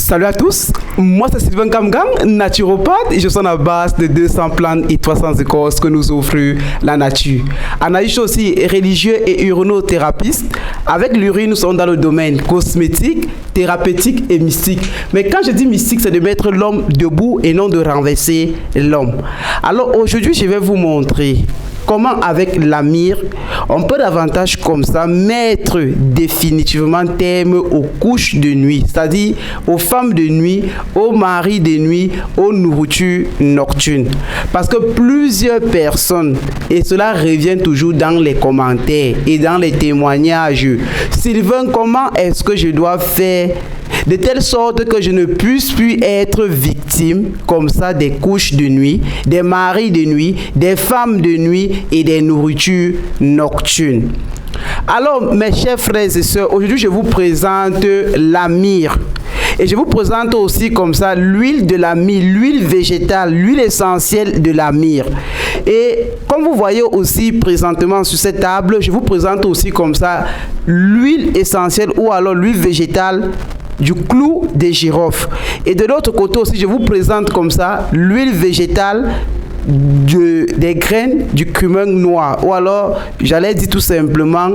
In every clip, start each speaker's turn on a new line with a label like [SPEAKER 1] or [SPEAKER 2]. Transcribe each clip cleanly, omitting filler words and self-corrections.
[SPEAKER 1] Salut à tous, moi c'est Sylvain Kamgang, naturopathe et je suis à la base de 200 plantes et 300 écorces que nous offre la nature. Je suis aussi religieux et urinothérapeute. Avec l'urine, nous sommes dans le domaine cosmétique, thérapeutique et mystique. Mais quand je dis mystique, c'est de mettre l'homme debout et non de renverser l'homme. Alors aujourd'hui, je vais vous montrer comment avec la myrrhe, on peut davantage comme ça mettre définitivement terme aux couches de nuit, c'est-à-dire aux femmes de nuit, aux maris de nuit, aux nourritures nocturnes. Parce que plusieurs personnes, et cela revient toujours dans les commentaires et dans les témoignages, Sylvain, comment est-ce que je dois faire de telle sorte que je ne puisse plus être victime comme ça des couches de nuit, des maris de nuit, des femmes de nuit et des nourritures nocturnes. Alors, mes chers frères et sœurs, aujourd'hui je vous présente la myrrhe. Et je vous présente aussi comme ça l'huile de la myrrhe, l'huile végétale, l'huile essentielle de la myrrhe. Et comme vous voyez aussi présentement sur cette table, je vous présente aussi comme ça l'huile essentielle ou alors l'huile végétale du clou de girofle. Et de l'autre côté aussi, je vous présente comme ça l'huile végétale des graines du cumin noir, ou alors j'allais dire tout simplement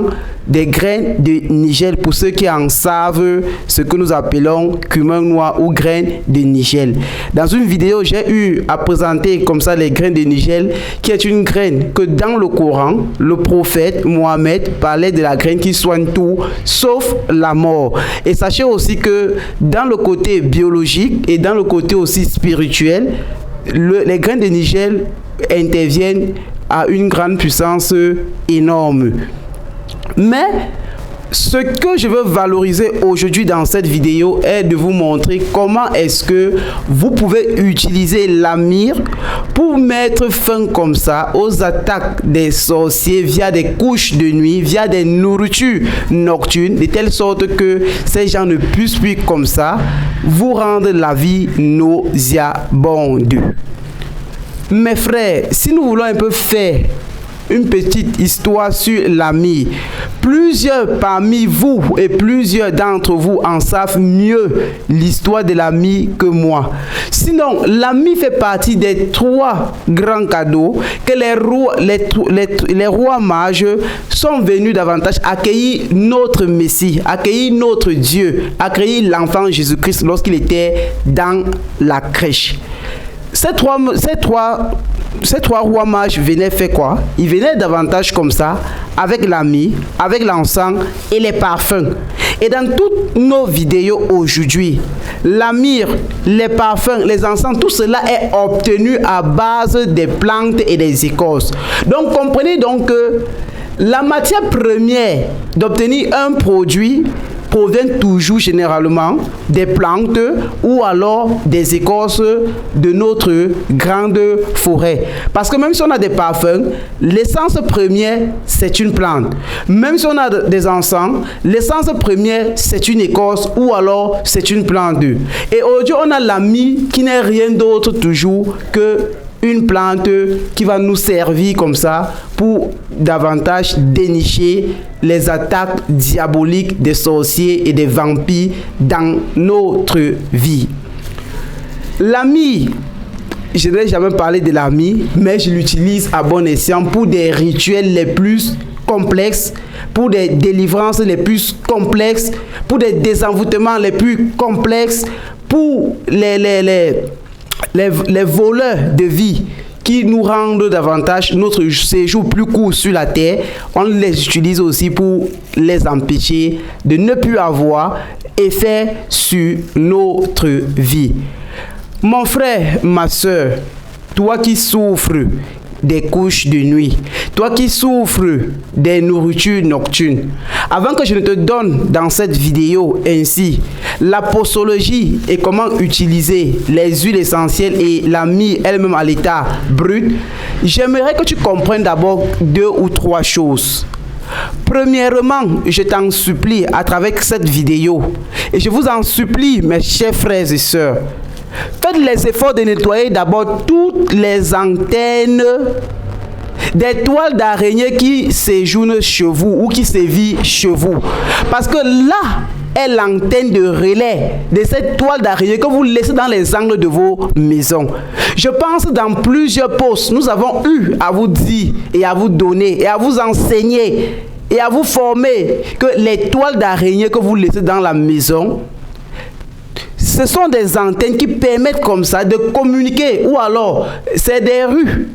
[SPEAKER 1] des graines de nigel pour ceux qui en savent ce que nous appelons cumin noir ou graines de nigel. Dans une vidéo, j'ai eu à présenter comme ça les graines de nigel, qui est une graine que dans le Coran, le prophète Mohammed parlait de la graine qui soigne tout sauf la mort. Et sachez aussi que dans le côté biologique et dans le côté aussi spirituel, les graines de nigel interviennent à une grande puissance énorme. Mais ce que je veux valoriser aujourd'hui dans cette vidéo est de vous montrer comment est-ce que vous pouvez utiliser la myrrhe pour mettre fin comme ça aux attaques des sorciers via des couches de nuit, via des nourritures nocturnes, de telle sorte que ces gens ne puissent plus comme ça vous rendre la vie nauséabonde. Mes frères, si nous voulons un peu faire une petite histoire sur la myrrhe, plusieurs parmi vous et plusieurs d'entre vous en savent mieux l'histoire de la myrrhe que moi. Sinon, la myrrhe fait partie des 3 grands cadeaux que les rois mages sont venus davantage accueillir notre Messie, accueillir notre Dieu, accueillir l'enfant Jésus-Christ lorsqu'il était dans la crèche. Ces trois rois mages venaient faire quoi? Ils venaient davantage comme ça, avec la myrrhe, avec l'encens et les parfums. Et dans toutes nos vidéos aujourd'hui, la myrrhe, les parfums, les encens, tout cela est obtenu à base des plantes et des écorces. Donc comprenez donc que la matière première d'obtenir un produit provient toujours généralement des plantes ou alors des écorces de notre grande forêt. Parce que même si on a des parfums, l'essence première, c'est une plante. Même si on a des encens, l'essence première, c'est une écorce ou alors c'est une plante. Et aujourd'hui, on a la myrrhe qui n'est rien d'autre toujours que une plante qui va nous servir comme ça pour davantage dénicher les attaques diaboliques des sorciers et des vampires dans notre vie. La myrrhe, je n'ai jamais parlé de la myrrhe, mais je l'utilise à bon escient pour des rituels les plus complexes, pour des délivrances les plus complexes, pour des désenvoûtements les plus complexes, pour les voleurs de vie qui nous rendent davantage notre séjour plus court sur la terre. On les utilise aussi pour les empêcher de ne plus avoir effet sur notre vie. Mon frère, ma soeur, toi qui souffres des couches de nuit, toi qui souffres des nourritures nocturnes, avant que je ne te donne dans cette vidéo ainsi la posologie et comment utiliser les huiles essentielles et la myrrhe elle-même à l'état brut, j'aimerais que tu comprennes d'abord 2 ou 3 choses. Premièrement, je t'en supplie à travers cette vidéo, et je vous en supplie mes chers frères et sœurs, faites les efforts de nettoyer d'abord toutes les antennes des toiles d'araignée qui séjournent chez vous ou qui sévissent chez vous. Parce que là, est l'antenne de relais de cette toile d'araignée que vous laissez dans les angles de vos maisons. Je pense dans plusieurs postes, nous avons eu à vous dire et à vous donner et à vous enseigner et à vous former que les toiles d'araignée que vous laissez dans la maison, ce sont des antennes qui permettent comme ça de communiquer, ou alors c'est des rues,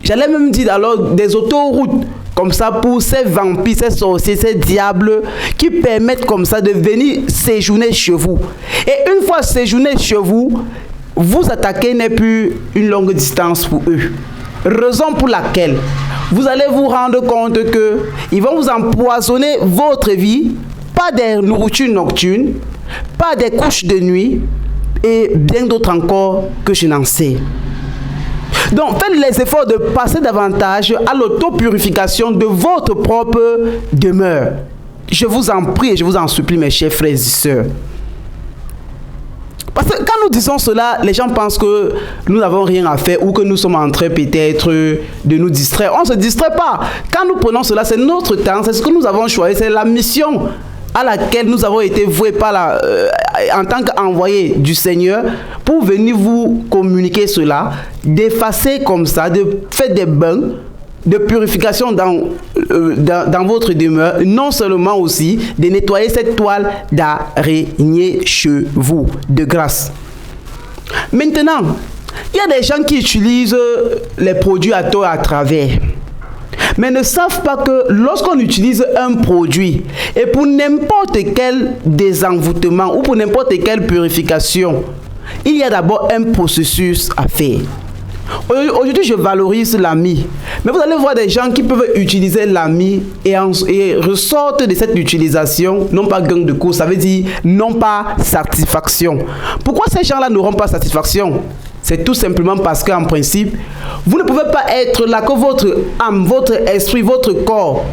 [SPEAKER 1] j'allais même dire alors des autoroutes, comme ça pour ces vampires, ces sorciers, ces diables qui permettent comme ça de venir séjourner chez vous. Et une fois séjourner chez vous, vous attaquer n'est plus une longue distance pour eux. Raison pour laquelle vous allez vous rendre compte que ils vont vous empoisonner votre vie, pas des nourritures nocturnes, pas des couches de nuit et bien d'autres encore que je n'en sais. Donc, faites les efforts de passer davantage à l'autopurification de votre propre demeure. Je vous en prie et je vous en supplie, mes chers frères et sœurs. Parce que quand nous disons cela, les gens pensent que nous n'avons rien à faire ou que nous sommes en train peut-être de nous distraire. On ne se distrait pas. Quand nous prenons cela, c'est notre temps, c'est ce que nous avons choisi, c'est la mission à laquelle nous avons été voués par en tant qu'envoyés du Seigneur pour venir vous communiquer cela, d'effacer comme ça, de faire des bains de purification dans votre demeure, non seulement aussi de nettoyer cette toile d'araignée chez vous, de grâce. Maintenant, il y a des gens qui utilisent les produits à tort à travers, mais ne savent pas que lorsqu'on utilise un produit et pour n'importe quel désenvoûtement ou pour n'importe quelle purification, il y a d'abord un processus à faire. Aujourd'hui, je valorise l'ami, mais vous allez voir des gens qui peuvent utiliser l'ami et ressortent de cette utilisation, non pas gain de cause, ça veut dire non pas satisfaction. Pourquoi ces gens-là n'auront pas satisfaction? C'est tout simplement parce qu'en principe, vous ne pouvez pas être là que votre âme, votre esprit, votre corps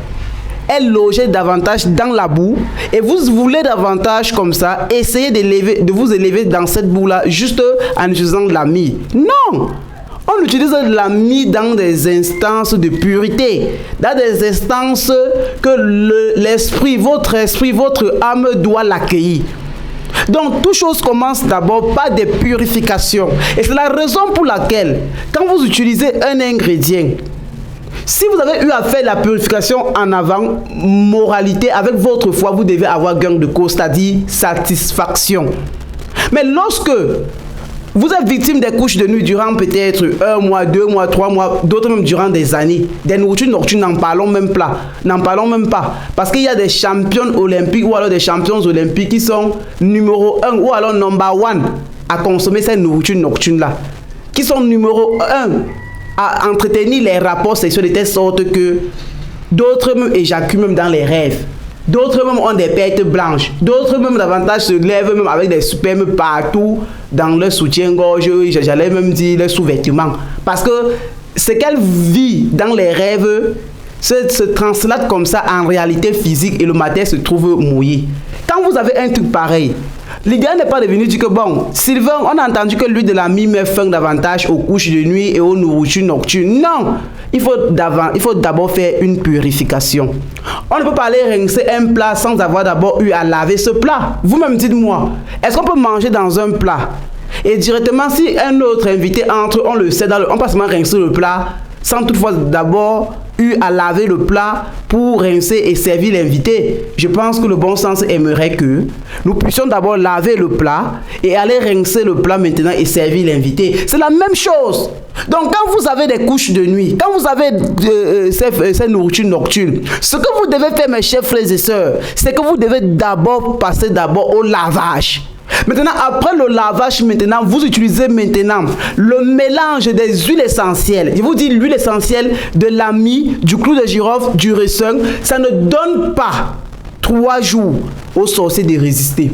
[SPEAKER 1] est logé davantage dans la boue et vous voulez davantage comme ça essayer de vous élever dans cette boue-là juste en utilisant l'ami. Non! On utilise l'ami dans des instances de pureté, dans des instances que l'esprit, votre âme doit l'accueillir. Donc, toute chose commence d'abord par des purifications. Et c'est la raison pour laquelle, quand vous utilisez un ingrédient, si vous avez eu à faire la purification en avant, moralité, avec votre foi, vous devez avoir gain de cause, c'est-à-dire satisfaction. Mais lorsque vous êtes victime des couches de nuit durant peut-être 1 mois, 2 mois, 3 mois, d'autres même durant des années. Des nourritures nocturnes, n'en parlons même pas. Parce qu'il y a des championnes olympiques ou alors des champions olympiques qui sont numéro 1 ou alors number 1 à consommer ces nourritures nocturnes-là. Qui sont numéro 1 à entretenir les rapports sexuels de telle sorte que d'autres même éjaculent même dans les rêves. D'autres même ont des pertes blanches. D'autres même davantage se lèvent même avec des spermes partout dans leur soutien-gorge. J'allais même dire leur sous-vêtements. Parce que ce qu'elle vit dans les rêves se translate comme ça en réalité physique et le matin se trouve mouillé. Quand vous avez un truc pareil, l'idéal n'est pas de venir dire que bon, Sylvain, on a entendu que l'huile de l'ami met fin davantage aux couches de nuit et aux nourritures nocturnes. Non! Il faut d'abord faire une purification. On ne peut pas aller rincer un plat sans avoir d'abord eu à laver ce plat. Vous-même dites-moi, est-ce qu'on peut manger dans un plat et directement si un autre invité entre, on le sait, on passe seulement rincer le plat sans toutefois d'abord eu à laver le plat pour rincer et servir l'invité? Je pense que le bon sens aimerait que nous puissions d'abord laver le plat et aller rincer le plat maintenant et servir l'invité. C'est la même chose. Donc quand vous avez des couches de nuit, quand vous avez ces nourritures nocturnes, ce que vous devez faire, mes chers frères et sœurs, c'est que vous devez d'abord passer au lavage. Maintenant, après le lavage, vous utilisez le mélange des huiles essentielles. Je vous dis l'huile essentielle de l'ami, du clou de girofle, du raisin. Ça ne donne pas 3 jours aux sorciers de résister.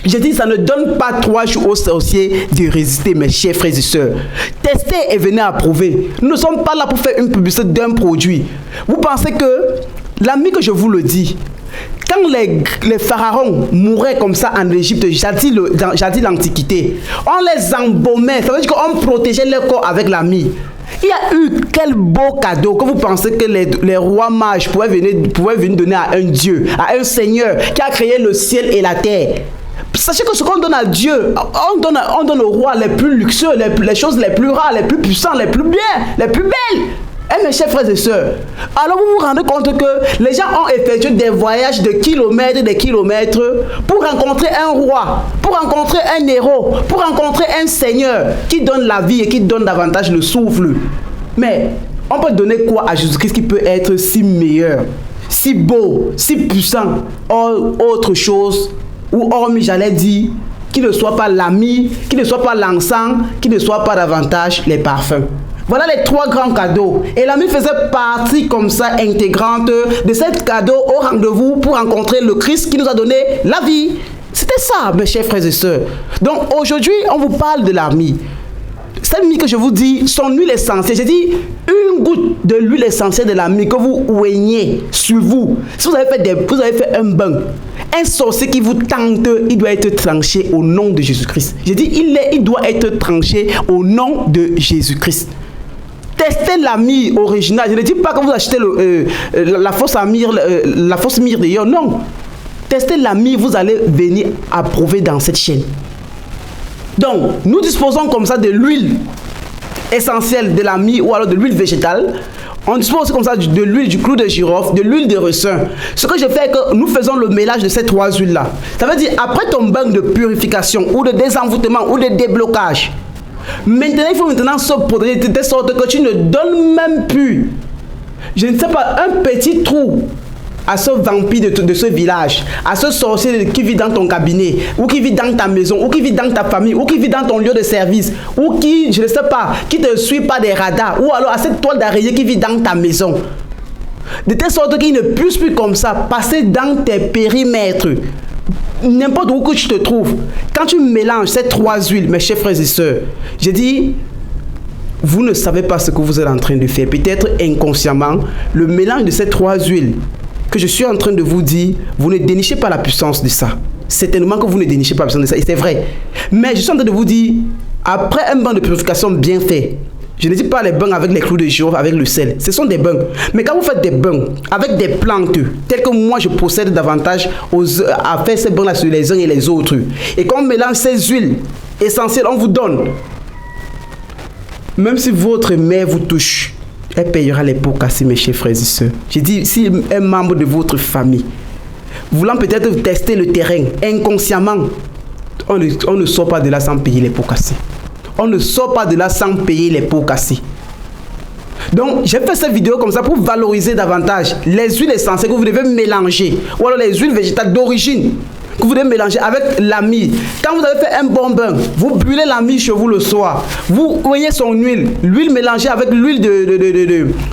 [SPEAKER 1] Je dis, ça ne donne pas 3 jours aux sorciers de résister, mes chers frères et sœurs. Testez et venez approuver. Nous ne sommes pas là pour faire une publicité d'un produit. Vous pensez que l'ami que je vous le dis, quand les pharaons mouraient comme ça en Égypte, j'ai dit l'Antiquité, on les embaumait, ça veut dire qu'on protégeait leur corps avec l'ami. Il y a eu quel beau cadeau que vous pensez que les rois mages pouvaient venir donner à un Dieu, à un Seigneur qui a créé le ciel et la terre. Sachez que ce qu'on donne à Dieu, on donne au roi les plus luxueux, les choses les plus rares, les plus puissantes, les plus bien, les plus belles. Et mes chers frères et sœurs, alors vous vous rendez compte que les gens ont effectué des voyages de kilomètres et des kilomètres pour rencontrer un roi, pour rencontrer un héros, pour rencontrer un Seigneur qui donne la vie et qui donne davantage le souffle. Mais on peut donner quoi à Jésus-Christ qui peut être si meilleur, si beau, si puissant, autre chose, ou hormis, j'allais dire, qui ne soit pas l'ami, qui ne soit pas l'encens, qui ne soit pas davantage les parfums. Voilà les 3 grands cadeaux. Et l'ami faisait partie comme ça, intégrante de ces cadeaux au rendez-vous pour rencontrer le Christ qui nous a donné la vie. C'était ça, mes chers frères et sœurs. Donc aujourd'hui, on vous parle de l'ami. Cette huile que je vous dis, son huile essentielle. J'ai dit, une goutte de l'huile essentielle de l'ami que vous oignez sur vous. Si vous avez fait un bain, un sorcier qui vous tente, il doit être tranché au nom de Jésus-Christ. J'ai dit, il doit être tranché au nom de Jésus-Christ. Testez la myrrhe originale. Je ne dis pas que vous achetez la fausse myrrhe d'ailleurs. Non. Testez la myrrhe, vous allez venir approuver dans cette chaîne. Donc, nous disposons comme ça de l'huile essentielle de la myrrhe ou alors de l'huile végétale. On dispose comme ça de l'huile du clou de girofle, de l'huile de ricin. Ce que je fais, c'est que nous faisons le mélange de ces 3 huiles-là. Ça veut dire, après ton bain de purification ou de désenvoûtement ou de déblocage, maintenant, il faut maintenant se protéger de telle sorte que tu ne donnes même plus, je ne sais pas, un petit trou à ce vampire de ce village, à ce sorcier qui vit dans ton cabinet, ou qui vit dans ta maison, ou qui vit dans ta famille, ou qui vit dans ton lieu de service, ou qui, je ne sais pas, qui te suit pas des radars, ou alors à cette toile d'araignée qui vit dans ta maison. De telle sorte qu'il ne puisse plus comme ça passer dans tes périmètres. N'importe où que tu te trouves, quand tu mélanges ces 3 huiles, mes chers frères et sœurs, je dis, vous ne savez pas ce que vous êtes en train de faire. Peut-être inconsciemment, le mélange de ces 3 huiles que je suis en train de vous dire, vous ne dénichez pas la puissance de ça. Certainement que vous ne dénichez pas la puissance de ça, et c'est vrai. Mais je suis en train de vous dire, après un bain de purification bien fait, je ne dis pas les bains avec les clous de girofle, avec le sel. Ce sont des bains. Mais quand vous faites des bains avec des plantes, telles que moi je possède davantage à faire ces bains-là sur les uns et les autres, et quand on mélange ces huiles essentielles, on vous donne. Même si votre mère vous touche, elle payera les pots cassés, mes chers frères et sœurs. J'ai dit, si un membre de votre famille, voulant peut-être tester le terrain inconsciemment, on ne sort pas de là sans payer les pots cassés. On ne sort pas de là sans payer les pots cassés. Donc, j'ai fait cette vidéo comme ça pour valoriser davantage les huiles essentielles que vous devez mélanger, ou alors les huiles végétales d'origine que vous devez mélanger avec la myrrhe. Quand vous avez fait un bon bain, vous brûlez la myrrhe chez vous le soir. Vous voyez son huile, l'huile mélangée avec l'huile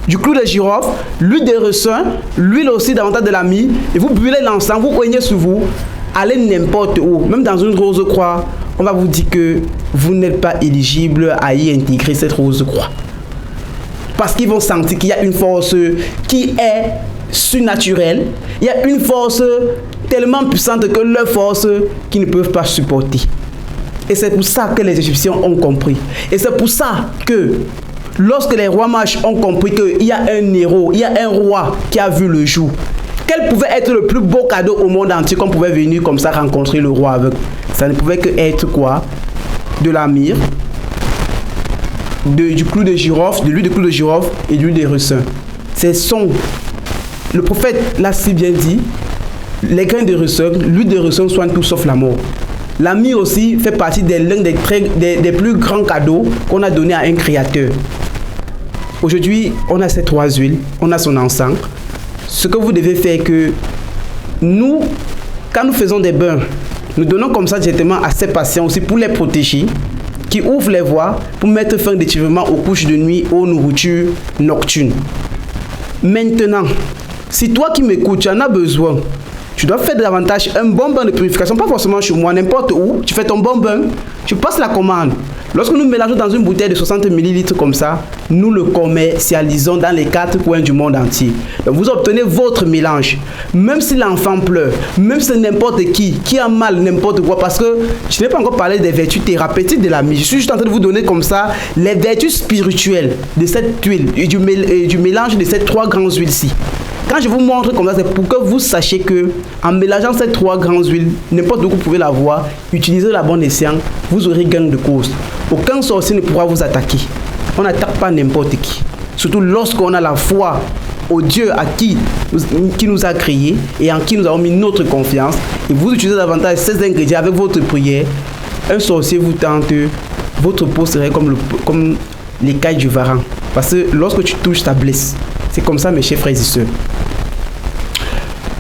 [SPEAKER 1] du clou de girofle, l'huile de ricin, l'huile aussi davantage de la myrrhe, et vous brûlez l'encens, vous voyez sur vous. Allez n'importe où, même dans une rose croix, on va vous dire que vous n'êtes pas éligible à y intégrer cette rose croix. Parce qu'ils vont sentir qu'il y a une force qui est surnaturelle. Il y a une force tellement puissante que leur force qu'ils ne peuvent pas supporter. Et c'est pour ça que les Égyptiens ont compris. Et c'est pour ça que lorsque les rois mages ont compris qu'il y a un héros, il y a un roi qui a vu le jour, quel pouvait être le plus beau cadeau au monde entier qu'on pouvait venir comme ça rencontrer le roi avec? Ça ne pouvait que être quoi? De la myrrhe, du clou de girofle, de l'huile de clou de girofle et de l'huile de ricin. Le prophète l'a si bien dit, les grains de ricin, l'huile de ricin soigne tout sauf la mort. La myrrhe aussi fait partie de l'un des plus grands cadeaux qu'on a donné à un créateur. Aujourd'hui, on a ces 3 huiles, on a son encens. Ce que vous devez faire est que nous, quand nous faisons des bains, nous donnons comme ça directement à ces patients aussi pour les protéger, qui ouvrent les voies pour mettre fin définitivement aux couches de nuit, aux nourritures nocturnes. Maintenant, si toi qui m'écoutes, tu en as besoin, tu dois faire davantage un bon bain de purification, pas forcément chez moi, n'importe où, tu fais ton bon bain, tu passes la commande. Lorsque nous mélangeons dans une bouteille de 60 ml comme ça, nous le commercialisons dans les 4 coins du monde entier. Donc vous obtenez votre mélange. Même si l'enfant pleure, même si n'importe qui a mal, n'importe quoi, parce que je n'ai pas encore parlé des vertus thérapeutiques de la mie. Je suis juste en train de vous donner comme ça les vertus spirituelles de cette huile et du mélange de ces 3 grandes huiles-ci. Quand je vous montre comme ça, c'est pour que vous sachiez que en mélangeant ces 3 grandes huiles, n'importe où vous pouvez l'avoir, utilisez la bonne escient, vous aurez gain de cause. Aucun sorcier ne pourra vous attaquer. On n'attaque pas n'importe qui. Surtout lorsqu'on a la foi au Dieu qui nous a créés et en qui nous avons mis notre confiance. Et vous utilisez davantage ces ingrédients avec votre prière. Un sorcier vous tente, votre peau serait comme l'écaille du varan. Parce que lorsque tu touches, ça blesse. C'est comme ça, mes chers frères et sœurs.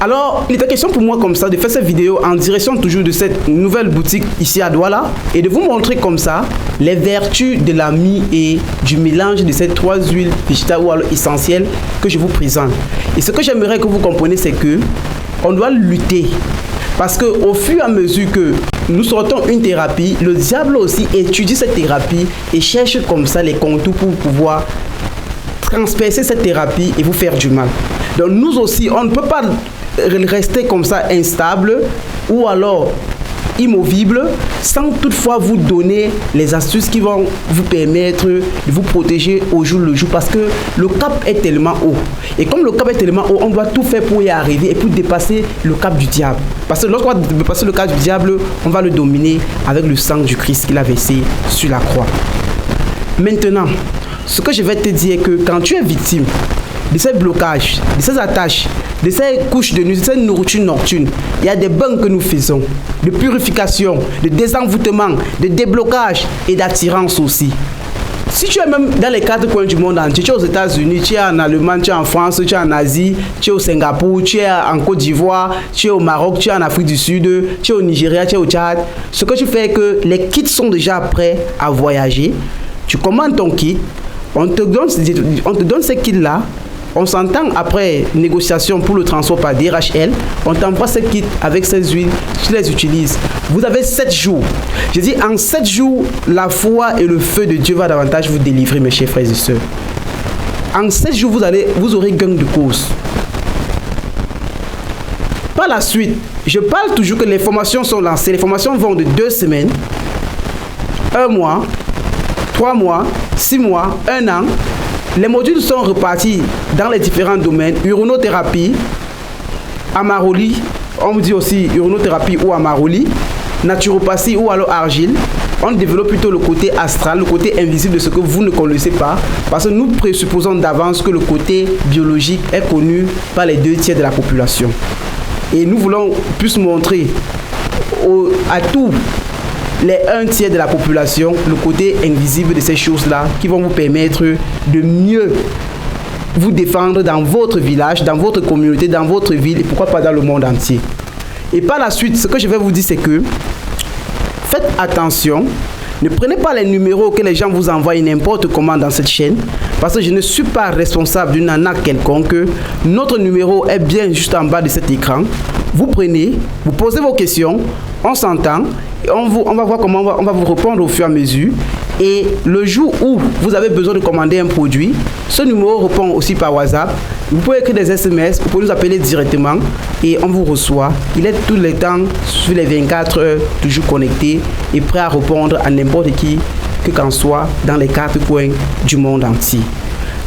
[SPEAKER 1] Alors, il était question pour moi comme ça de faire cette vidéo en direction toujours de cette nouvelle boutique ici à Douala et de vous montrer comme ça les vertus de la mie et du mélange de ces 3 huiles végétales ou alors essentielles que je vous présente. Et ce que j'aimerais que vous compreniez, c'est que on doit lutter. Parce qu'au fur et à mesure que nous sortons une thérapie, le diable aussi étudie cette thérapie et cherche comme ça les contours pour pouvoir transpercer cette thérapie et vous faire du mal. Donc nous aussi, on ne peut pas rester comme ça instable ou alors immovible sans toutefois vous donner les astuces qui vont vous permettre de vous protéger au jour le jour parce que le cap est tellement haut. Et comme le cap est tellement haut, on doit tout faire pour y arriver et pour dépasser le cap du diable. Parce que lorsqu'on va dépasser le cap du diable, on va le dominer avec le sang du Christ qu'il a versé sur la croix. Maintenant, ce que je vais te dire est que quand tu es victime de ces blocages, de ces attaches, de ces couches de nuit, de ces nourritures nocturnes, il y a des bains que nous faisons, de purification, de désenvoûtement, de déblocage et d'attirance aussi. Si tu es même dans les 4 coins du monde entier, tu es aux États-Unis, tu es en Allemagne, tu es en France, tu es en Asie, tu es au Singapour, tu es en Côte d'Ivoire, tu es au Maroc, tu es en Afrique du Sud, tu es au Nigeria, tu es au Tchad, ce que tu fais est que les kits sont déjà prêts à voyager. Tu commandes ton kit, on te donne ces kits-là, on s'entend après négociation pour le transport par DHL, on t'envoie ces kits avec ces huiles, tu les utilises. Vous avez 7 jours. Je dis en 7 jours, la foi et le feu de Dieu va davantage vous délivrer, mes chers frères et sœurs. En 7 jours, vous aurez gain de cause. Par la suite, je parle toujours que les formations sont lancées. Les formations vont de 2 semaines, 1 mois, 3 mois, 6 mois, 1 an. Les modules sont repartis dans les différents domaines. Uronothérapie, amaroli, on dit aussi uronothérapie ou amaroli, naturopathie ou alors argile. On développe plutôt le côté astral, le côté invisible de ce que vous ne connaissez pas. Parce que nous présupposons d'avance que le côté biologique est connu par les 2/3 de la population. Et nous voulons plus montrer à tous les 1/3 de la population, le côté invisible de ces choses-là qui vont vous permettre de mieux vous défendre dans votre village, dans votre communauté, dans votre ville et pourquoi pas dans le monde entier. Et par la suite, ce que je vais vous dire, c'est que faites attention, ne prenez pas les numéros que les gens vous envoient n'importe comment dans cette chaîne parce que je ne suis pas responsable d'une arnaque quelconque. Notre numéro est bien juste en bas de cet écran. Vous prenez, vous posez vos questions, on s'entend, on va voir comment on va vous répondre au fur et à mesure. Et le jour où vous avez besoin de commander un produit, ce numéro répond aussi par WhatsApp. Vous pouvez écrire des SMS, vous pouvez nous appeler directement et on vous reçoit. Il est tout le temps sur les 24 heures, toujours connecté et prêt à répondre à n'importe qui, que qu'en soit, dans les 4 coins du monde entier.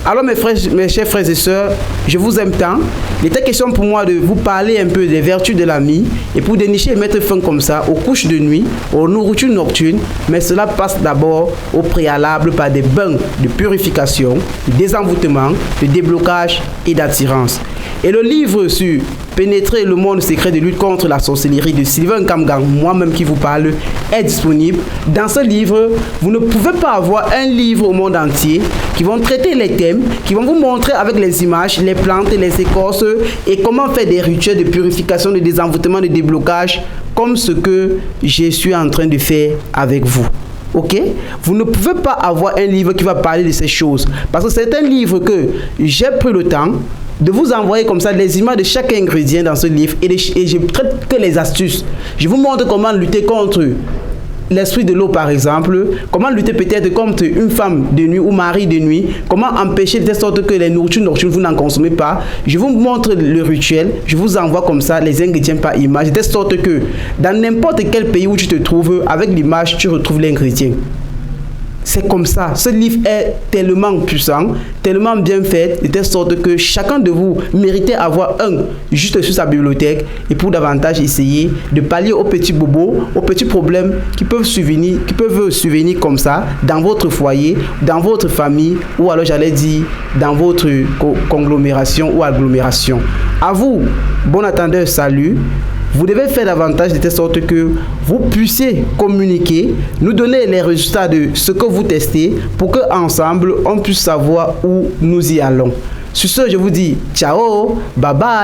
[SPEAKER 1] Alors mes chers frères et sœurs, je vous aime tant. Il était question pour moi de vous parler un peu des vertus de la mie et pour dénicher et mettre fin comme ça aux couches de nuit, aux nourritures nocturnes, mais cela passe d'abord au préalable par des bains de purification, de désenvoûtement, de déblocage et d'attirance. Et le livre sur Pénétrer le monde secret de lutte contre la sorcellerie de Sylvain Kamgang, moi-même qui vous parle, est disponible. Dans ce livre, vous ne pouvez pas avoir un livre au monde entier qui vont traiter les thèmes, qui vont vous montrer avec les images, les plantes, les écorces et comment faire des rituels de purification, de désenvoûtement, de déblocage, comme ce que je suis en train de faire avec vous. Ok? Vous ne pouvez pas avoir un livre qui va parler de ces choses parce que c'est un livre que j'ai pris le temps de vous envoyer comme ça les images de chaque ingrédient dans ce livre et je traite que les astuces. Je vous montre comment lutter contre l'esprit de l'eau par exemple, comment lutter peut-être contre une femme de nuit ou mari de nuit, comment empêcher de telle sorte que les nourritures nocturnes vous n'en consommez pas. Je vous montre le rituel, je vous envoie comme ça les ingrédients par image, de telle sorte que dans n'importe quel pays où tu te trouves, avec l'image tu retrouves l'ingrédient. C'est comme ça. Ce livre est tellement puissant, tellement bien fait, de telle sorte que chacun de vous méritait avoir un juste sur sa bibliothèque et pour davantage essayer de pallier aux petits bobos, aux petits problèmes qui peuvent survenir comme ça dans votre foyer, dans votre famille ou alors j'allais dire dans votre conglomération ou agglomération. À vous, bon attendeur, salut. Vous devez faire davantage de telle sorte que vous puissiez communiquer, nous donner les résultats de ce que vous testez pour qu'ensemble, on puisse savoir où nous y allons. Sur ce, je vous dis ciao, bye bye.